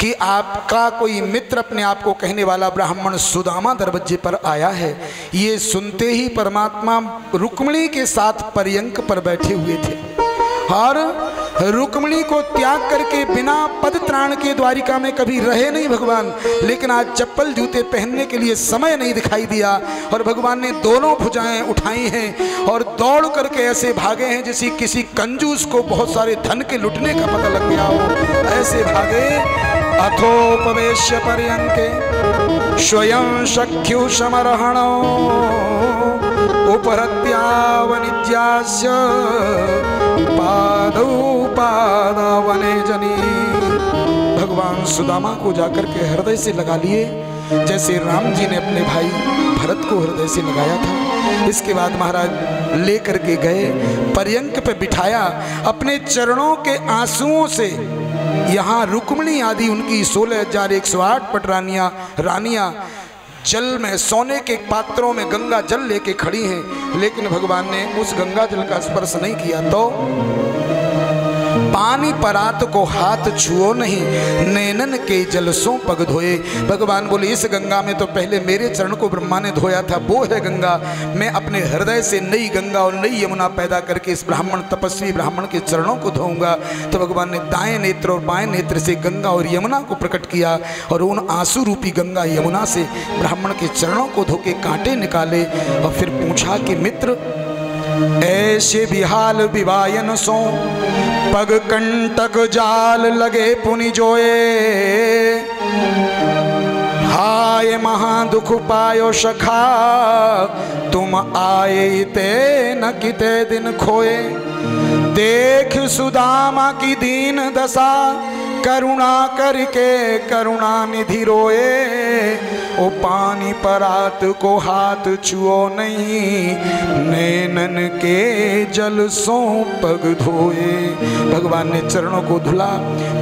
कि आपका कोई मित्र अपने आप को कहने वाला ब्राह्मण सुदामा दरवाजे पर आया है। ये सुनते ही परमात्मा रुक्मिणी के साथ पर्यंक पर बैठे हुए थे और रुक्मिणी को त्याग करके बिना पद त्राण के द्वारिका में कभी रहे नहीं भगवान, लेकिन आज चप्पल जूते पहनने के लिए समय नहीं दिखाई दिया और भगवान ने दोनों भुजाएं उठाई हैं और दौड़ करके ऐसे भागे हैं जैसे किसी कंजूस को बहुत सारे धन के लुटने का पता लग गया हो, ऐसे भागे। अथोपवेश्य पर्यंके स्वयं शक्यु समर्हणो उपहत्यावनिज्यास्य पादौ पादवने जनी। भगवान सुदामा को जाकर के हृदय से लगा लिए जैसे राम जी ने अपने भाई भरत को हृदय से लगाया था। इसके बाद महाराज लेकर के गए, पर्यंक पे बिठाया, अपने चरणों के आंसुओं से यहाँ रुक्मिणी आदि उनकी 16,108 रानियां जल में सोने के पात्रों में गंगा जल लेके खड़ी हैं, लेकिन भगवान ने उस गंगा जल का स्पर्श नहीं किया। तो पानी परात को हाथ छुओ नहीं, नैनन के जल सो पग धोए। भगवान बोले इस गंगा में तो पहले मेरे चरण को ब्रह्मा ने धोया था, वो है गंगा। मैं अपने हृदय से नई गंगा और नई यमुना पैदा करके इस ब्राह्मण तपस्वी ब्राह्मण के चरणों को धोऊंगा। तो भगवान ने दाएं नेत्र और बाएं नेत्र से गंगा और यमुना को प्रकट किया और उन आंसू रूपी गंगा यमुना से ब्राह्मण के चरणों को धो के कांटे निकाले और फिर पूछा कि मित्र ऐसे बिहाल विवायन सो पग कंटक जाल लगे पुनि जोए, हाय महा दुख पायो सखा तुम आए ते न किते दिन खोए। देख सुदामा की दीन दशा करुणा करके करुणा निधि रोए। ओ पानी परात को हाथ छुओ नहीं, नैनन के जल सो पग धोए। भगवान ने चरणों को धुला,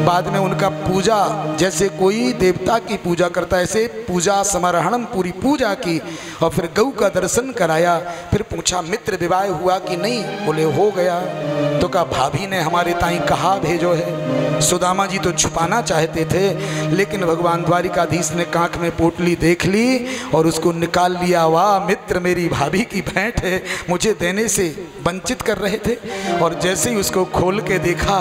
बाद में उनका पूजा जैसे कोई देवता की पूजा करता है ऐसे पूजा समर्हणम पूरी पूजा की और फिर गौ का दर्शन कराया। फिर पूछा मित्र विवाह हुआ कि नहीं? बोले हो गया। तो कहा भाभी ने हमारे ताई कहा भेजो है। सुदामा जी तो छुपाना चाहते थे, लेकिन भगवान द्वारिकाधीश ने कांख में पोटली देख ली और उसको निकाल लिया। वाह मित्र, मेरी भाभी की भेंट है, मुझे देने से वंचित कर रहे थे। और जैसे ही उसको खोल के देखा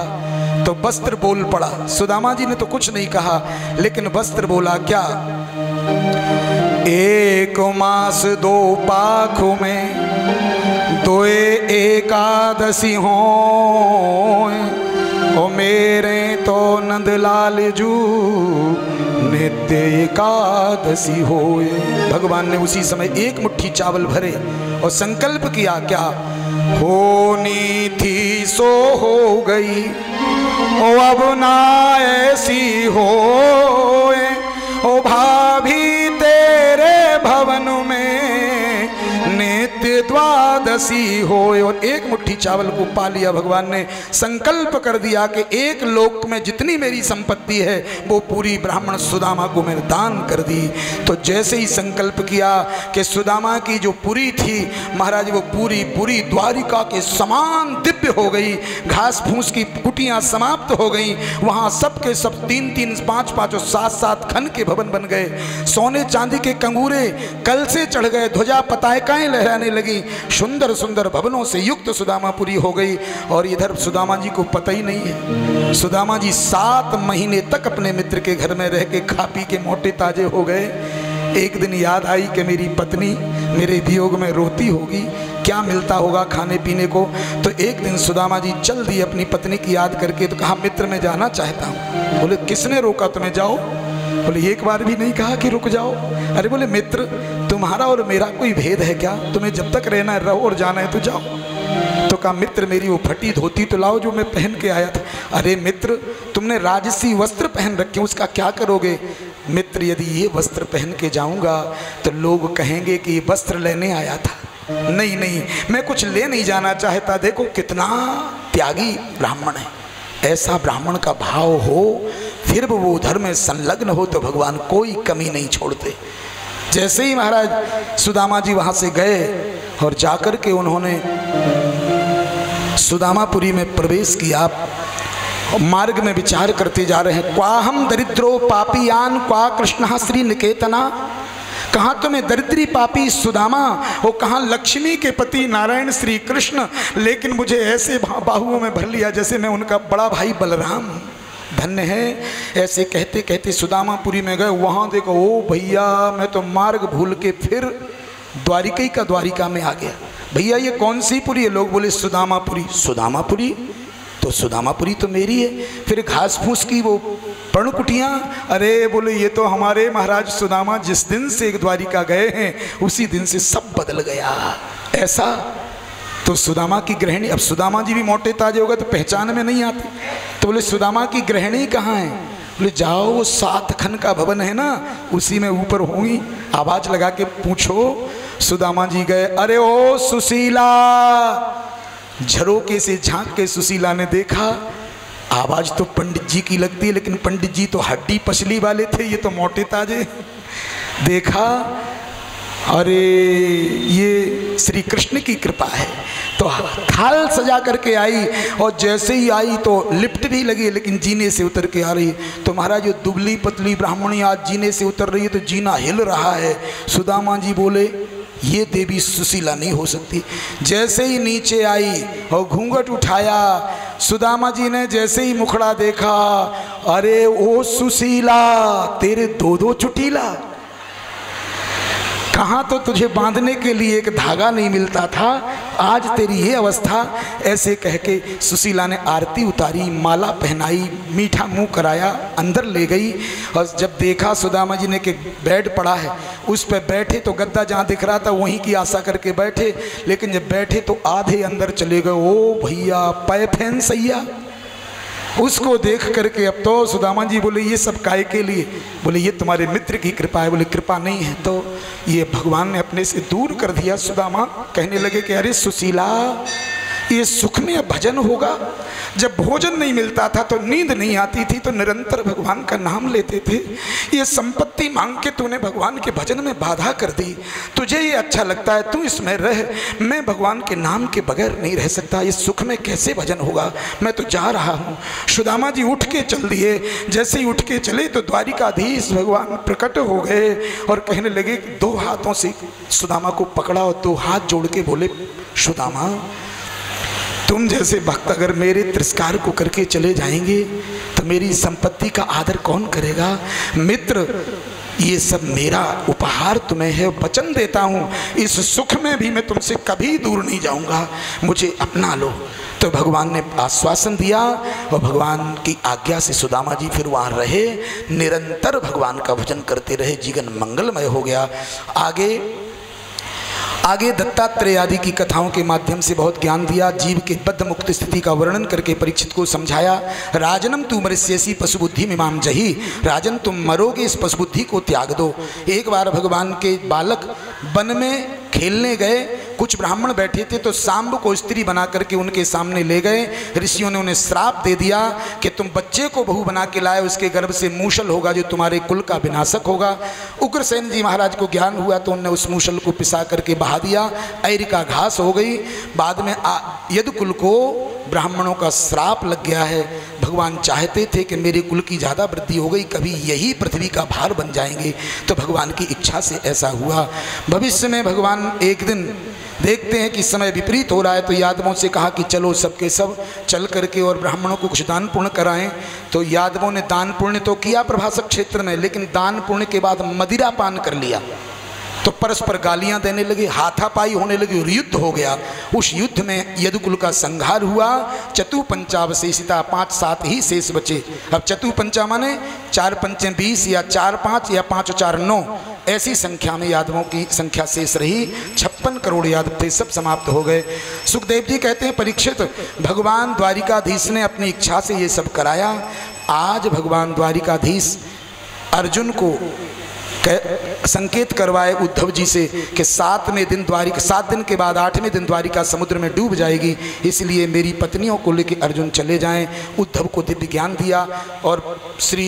तो वस्त्र बोल पड़ा। सुदामा जी ने तो कुछ नहीं कहा, लेकिन वस्त्र बोला क्या? एक मास दो पाखों में दोए एकादशी हो, ओ मेरे तो नंदलाल जू नित्य एकादशी होए। भगवान ने उसी समय एक मुट्ठी चावल भरे और संकल्प किया क्या? होनी थी सो हो गई, ओ अब ना ऐसी होए। ओ भाभी तेरे भवन में नित्य द्वादशी होए। और एक मुट्ठी चावल को पा लिया। भगवान ने संकल्प कर दिया कि एक लोक में जितनी मेरी संपत्ति है वो पूरी ब्राह्मण सुदामा को मैंने दान कर दी। तो जैसे ही संकल्प किया कि सुदामा की जो पुरी थी महाराज, वो पूरी द्वारिका के समान दिव्य हो गई। घास फूस की कुटियां समाप्त हो गई। वहां सबके सब 3-3, 5-5 और 7-7 खन के भवन बन गए। सोने चांदी के कंगूरे कल से चढ़ गए, ध्वजा पताकाएं लहराने लगी। सुंदर सुंदर भवनों से युक्त सुदामापुरी हो गई। और इधर सुदामा जी को पता ही नहीं है। सुदामा जी 7 महीने तक अपने मित्र के घर में रह के खा पी के मोटे ताजे हो गए। एक दिन याद आई कि मेरी पत्नी मेरे वियोग में रोती होगी, क्या मिलता होगा खाने पीने को। तो एक दिन सुदामा जी चल दिए अपनी पत्नी की याद करके। तो कहा मित्र मैं जाना चाहता हूँ। बोले किसने रोका तुम्हें? जाओ। बोले एक बार भी नहीं कहा कि रुक जाओ। अरे बोले मित्र तुम्हारा और मेरा कोई भेद है क्या? तुम्हें जब तक रहना है रहो और जाना है तो जाओ। तो कहा मित्र मेरी वो फटी धोती तो लाओ जो मैं पहन के आया था। अरे मित्र तुमने राजसी वस्त्र पहन रखे, उसका क्या करोगे? मित्र यदि ये वस्त्र पहन के जाऊंगा तो लोग कहेंगे कि ये वस्त्र लेने आया था। नहीं, मैं कुछ ले नहीं जाना चाहता। देखो कितना त्यागी ब्राह्मण है। ऐसा ब्राह्मण का भाव हो, फिर वो धर्म में संलग्न हो तो भगवान कोई कमी नहीं छोड़ते। जैसे ही महाराज सुदामा जी वहाँ से गए और जाकर के उन्होंने सुदामापुरी में प्रवेश किया। और मार्ग में विचार करते जा रहे हैं। क्वा हम दरिद्रो पापियान क्वा कृष्ण श्री निकेतना, कहाँ तुम्हें दरिद्री पापी सुदामा और कहाँ लक्ष्मी के पति नारायण श्री कृष्ण, लेकिन मुझे ऐसे बाहुओं में भर लिया जैसे मैं उनका बड़ा भाई बलराम। धन्य है। ऐसे कहते कहते सुदामापुरी में गए। वहाँ देखो, ओ भैया मैं तो मार्ग भूल के फिर द्वारिका का द्वारिका में आ गया। भैया ये कौन सी पुरी है? लोग बोले सुदामापुरी। सुदामापुरी तो सुदामापुरी तो मेरी है। फिर घास फूस की वो पर्णकुटियाँ, अरे बोले ये तो हमारे महाराज सुदामा जिस दिन से द्वारिका गए हैं उसी दिन से सब बदल गया। ऐसा तो सुदामा की गृहिणी, अब सुदामा जी भी मोटे ताजे होगा तो पहचान में नहीं आते, तो बोले सुदामा की गृहिणी कहाँ है? बोले जाओ वो 7 खन का भवन है ना, उसी में ऊपर होंगी, आवाज लगा के पूछो। सुदामा जी गए। अरे ओ सुशीला, झरोके से झांक के सुशीला ने देखा, आवाज तो पंडित जी की लगती है, लेकिन पंडित जी तो हड्डी पसली वाले थे, ये तो मोटे ताजे। देखा, अरे ये श्री कृष्ण की कृपा है, तो थाल सजा करके आई, और जैसे ही आई तो लिफ्ट भी लगी, लेकिन जीने से उतर के आ रही। तो महाराज जो दुबली पतली ब्राह्मणी आज जीने से उतर रही है तो जीना हिल रहा है। सुदामा जी बोले ये देवी सुशीला नहीं हो सकती। जैसे ही नीचे आई और घूंघट उठाया, सुदामा जी ने जैसे ही मुखड़ा देखा, अरे ओ सुशीला तेरे 2 चुटीला, कहाँ तो तुझे बांधने के लिए एक धागा नहीं मिलता था, आज तेरी ये अवस्था। ऐसे कह के सुशीला ने आरती उतारी, माला पहनाई, मीठा मुंह कराया, अंदर ले गई। और जब देखा सुदामा जी ने कि बेड पड़ा है, उस पर बैठे तो गद्दा जहाँ दिख रहा था वहीं की आशा करके बैठे, लेकिन जब बैठे तो आधे अंदर चले गए। ओ भैया पै फैन सैया, उसको देख करके अब तो सुदामा जी बोले ये सब काय के लिए? बोले ये तुम्हारे मित्र की कृपा है। बोले कृपा नहीं है तो ये भगवान ने अपने से दूर कर दिया। सुदामा कहने लगे कि अरे सुशीला, ये सुख में भजन होगा। जब भोजन नहीं मिलता था तो नींद नहीं आती थी, तो निरंतर भगवान का नाम लेते थे। ये संपत्ति मांग के तूने भगवान के भजन में बाधा कर दी। तुझे ये अच्छा लगता है, तू इसमें रह, मैं भगवान के नाम के बगैर नहीं रह सकता। इस सुख में कैसे भजन होगा? मैं तो जा रहा हूँ। सुदामा जी उठ के चल दिए। जैसे ही उठ के चले तो द्वारिकाधीश भगवान प्रकट हो गए और कहने लगे, 2 हाथों से सुदामा को पकड़ा और 2 हाथ जोड़ के बोले, सुदामा तुम जैसे भक्त अगर मेरे तिरस्कार को करके चले जाएंगे तो मेरी संपत्ति का आदर कौन करेगा? मित्र, ये सब मेरा उपहार तुम्हें है, वचन देता हूँ इस सुख में भी मैं तुमसे कभी दूर नहीं जाऊँगा, मुझे अपना लो। तो भगवान ने आश्वासन दिया और भगवान की आज्ञा से सुदामा जी फिर वहाँ रहे, निरंतर भगवान का भजन करते रहे, जीवन मंगलमय हो गया। आगे दत्तात्रेय आदि की कथाओं के माध्यम से बहुत ज्ञान दिया, जीव के बद्ध मुक्त स्थिति का वर्णन करके परीक्षित को समझाया। राजनम तू मरिष्यसि पशुबुद्धि मिमाम जही, राजन तुम मरोगे, इस पशुबुद्धि को त्याग दो। एक बार भगवान के बालक वन में खेलने गए, कुछ ब्राह्मण बैठे थे तो सांब को स्त्री बना करके उनके सामने ले गए। ऋषियों ने उन्हें श्राप दे दिया कि तुम बच्चे को बहू बना के लाए, उसके गर्भ से मूषल होगा जो तुम्हारे कुल का विनाशक होगा। उग्रसेन जी महाराज को ज्ञान हुआ तो उन्होंने उस मूषल को पिसा करके बहा दिया, ऐर का घास हो गई। बाद में यदुकुल को ब्राह्मणों का श्राप लग गया है। भगवान चाहते थे कि मेरे कुल की ज़्यादा वृद्धि हो गई, कभी यही पृथ्वी का भार बन जाएंगे, तो भगवान की इच्छा से ऐसा हुआ। भविष्य में भगवान एक दिन देखते हैं कि समय विपरीत हो रहा है, तो यादवों से कहा कि चलो सबके सब चल करके और ब्राह्मणों को कुछ दान पुण्य कराएं। तो यादवों ने दान पुण्य तो किया प्रभासक क्षेत्र में, लेकिन दान पुण्य के बाद मदिरा पान कर लिया, तो परस्पर गालियां देने लगे, हाथापाई होने लगी और युद्ध हो गया। उस युद्ध में यदुकुल का संहार हुआ। चतुपंचावशेषिता 5-7 ही शेष बचे। अब चतुपंचा माने 4 पंचे 20 या 4-5 या 5-4 9, ऐसी संख्या में यादवों की संख्या शेष रही। 56 करोड़ यादव थे, सब समाप्त हो गए। सुखदेव जी कहते हैं, परीक्षित, भगवान द्वारिकाधीश ने अपनी इच्छा से ये सब कराया। आज भगवान द्वारिकाधीश अर्जुन को संकेत करवाए उद्धव जी से कि 7वें दिन द्वारिका, 7 दिन के बाद 8वें दिन द्वारिका समुद्र में डूब जाएगी, इसलिए मेरी पत्नियों को लेकर अर्जुन चले जाएं। उद्धव को दिव्य ज्ञान दिया और श्री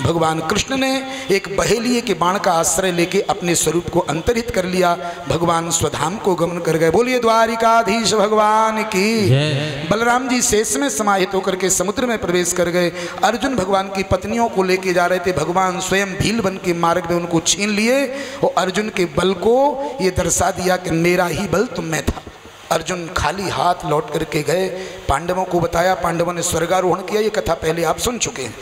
भगवान कृष्ण ने एक बहेलिए के बाण का आश्रय लेके अपने स्वरूप को अंतरित कर लिया। भगवान स्वधाम को गमन कर गए। बोलिए द्वारिकाधीश भगवान की। बलराम जी शेष में समाहित होकर के समुद्र में प्रवेश कर गए। अर्जुन भगवान की पत्नियों को लेके जा रहे थे। भगवान स्वयं भील बन के मार्ग में उनको छीन लिए और अर्जुन के बल को ये दर्शा दिया कि मेरा ही बल तुम में था। अर्जुन खाली हाथ लौट करके गए। पांडवों को बताया, पांडवों ने स्वर्गारोहण किया। ये कथा पहले आप सुन चुके हैं।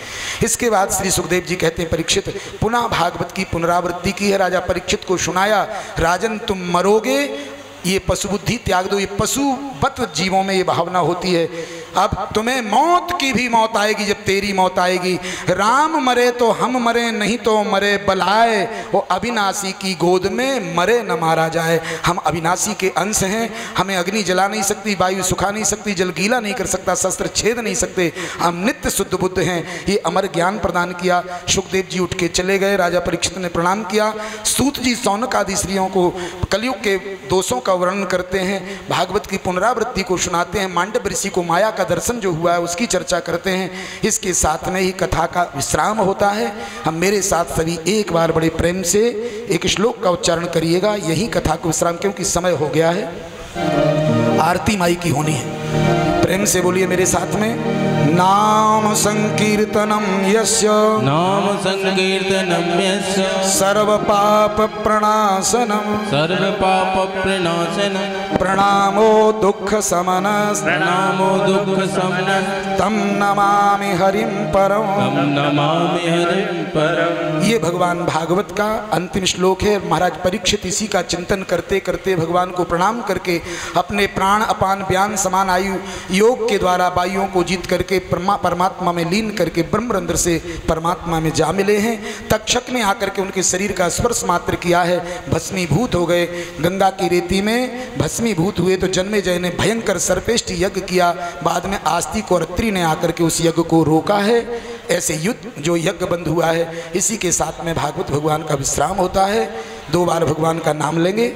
इसके बाद श्री सुखदेव जी कहते हैं, परीक्षित पुनः भागवत की पुनरावृत्ति की है। राजा परीक्षित को सुनाया, राजन तुम मरोगे, ये पशु बुद्धि त्याग दो। ये पशुवत जीवों में ये भावना होती है। अब तुम्हें मौत की भी मौत आएगी जब तेरी मौत आएगी। राम मरे तो हम मरे, नहीं तो मरे बलाए। वो अविनाशी की गोद में मरे न मारा जाए। हम अविनाशी के अंश हैं। हमें अग्नि जला नहीं सकती, वायु सुखा नहीं सकती, जल गीला नहीं कर सकता, शस्त्र छेद नहीं सकते। हम नित्य शुद्ध बुद्ध हैं। ये अमर ज्ञान प्रदान किया। सुखदेव जी उठ के चले गए। राजा परीक्षित ने प्रणाम किया। सूत जी सौनक आदि स्त्रियों को कलयुग के दोषों का वर्णन करते हैं, भागवत की पुनरावृत्ति को सुनाते हैं। मांडव ऋषि को माया का दर्शन जो हुआ है उसकी चर्चा करते हैं। इसके साथ में ही कथा का विश्राम होता है। हम मेरे साथ सभी एक बार बड़े प्रेम से एक श्लोक का उच्चारण करिएगा। यही कथा को विश्राम, क्योंकि समय हो गया है, आरती माई की होनी है। प्रेम से बोलिए मेरे साथ में, नाम संकीर्तनम यस्य, नाम संकीर्तनम यस्य, सर्व पाप प्रणाशनम, सर्व पाप प्रणाशनम, प्रणामो दुख समनस्, प्रणामो दुख समनः, तम नमामि हरिम परम, तम नमामि हरिं परम। ये भगवान भागवत का अंतिम श्लोक है। महाराज परीक्षित इसी का चिंतन करते करते भगवान को प्रणाम करके अपने प्राण अपान व्यान समान आयु योग के द्वारा वायुओं को जीत करके परमात्मा में लीन करके ब्रह्मरंध्र से परमात्मा में जा मिले हैं। तक्षक ने आकर के उनके शरीर का स्पर्श मात्र किया है, भस्मीभूत हो गए। गंगा की रेती में भस्मीभूत हुए तो जन्मे जय ने भयंकर सर्पेष्ट यज्ञ किया। बाद में आस्तिक और अत्रि ने आकर के उस यज्ञ को रोका है। ऐसे युद्ध जो यज्ञ बंद हुआ है, इसी के साथ में भागवत भगवान का विश्राम होता है। 2 बार भगवान का नाम लेंगे,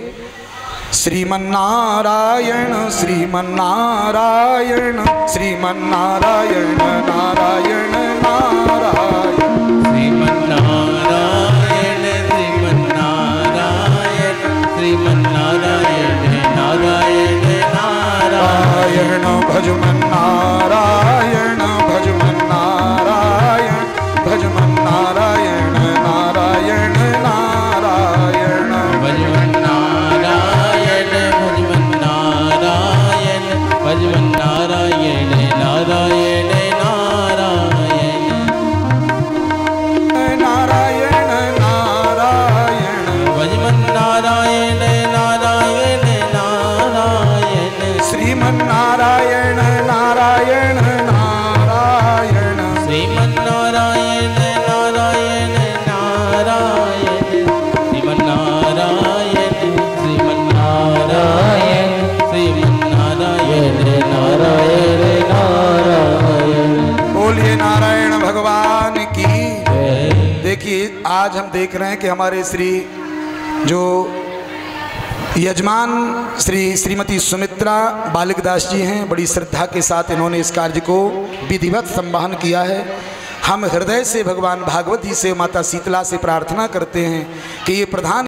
श्रीमन्नारायण श्रीमन्नारायण श्रीमन्नारायण नारायण नारायण, श्रीमन्नारायण श्रीमन्नारायण श्रीमन्नारायण नारायण नारायण, भजमन्नारायण भजमन्नारायण भजमन्नारायण नारायण नारायण, भजमन्नारायण भजमन्नारायण भजमन्नारायण नारायण नारायण, नारायण नारायण, भजमन्नारायण नारायण नारायण, श्रीमन्नारायण नारायण नारायण, श्रीमन्नारायण नारायण नारायण, श्रीमन्नारायण श्रीमन्नारायण श्रीमन्नारायण नारायण नारायण। बोलिए नारायण भगवान की। देखिए आज हम देख रहे हैं कि हमारे श्री जो यजमान श्रीमती सुमित्रा बालिकदास जी हैं, बड़ी श्रद्धा के साथ इन्होंने इस कार्य को विधिवत संवाहन किया है। हम हृदय से भगवान भागवत जी से, माता शीतला से प्रार्थना करते हैं कि ये प्रधान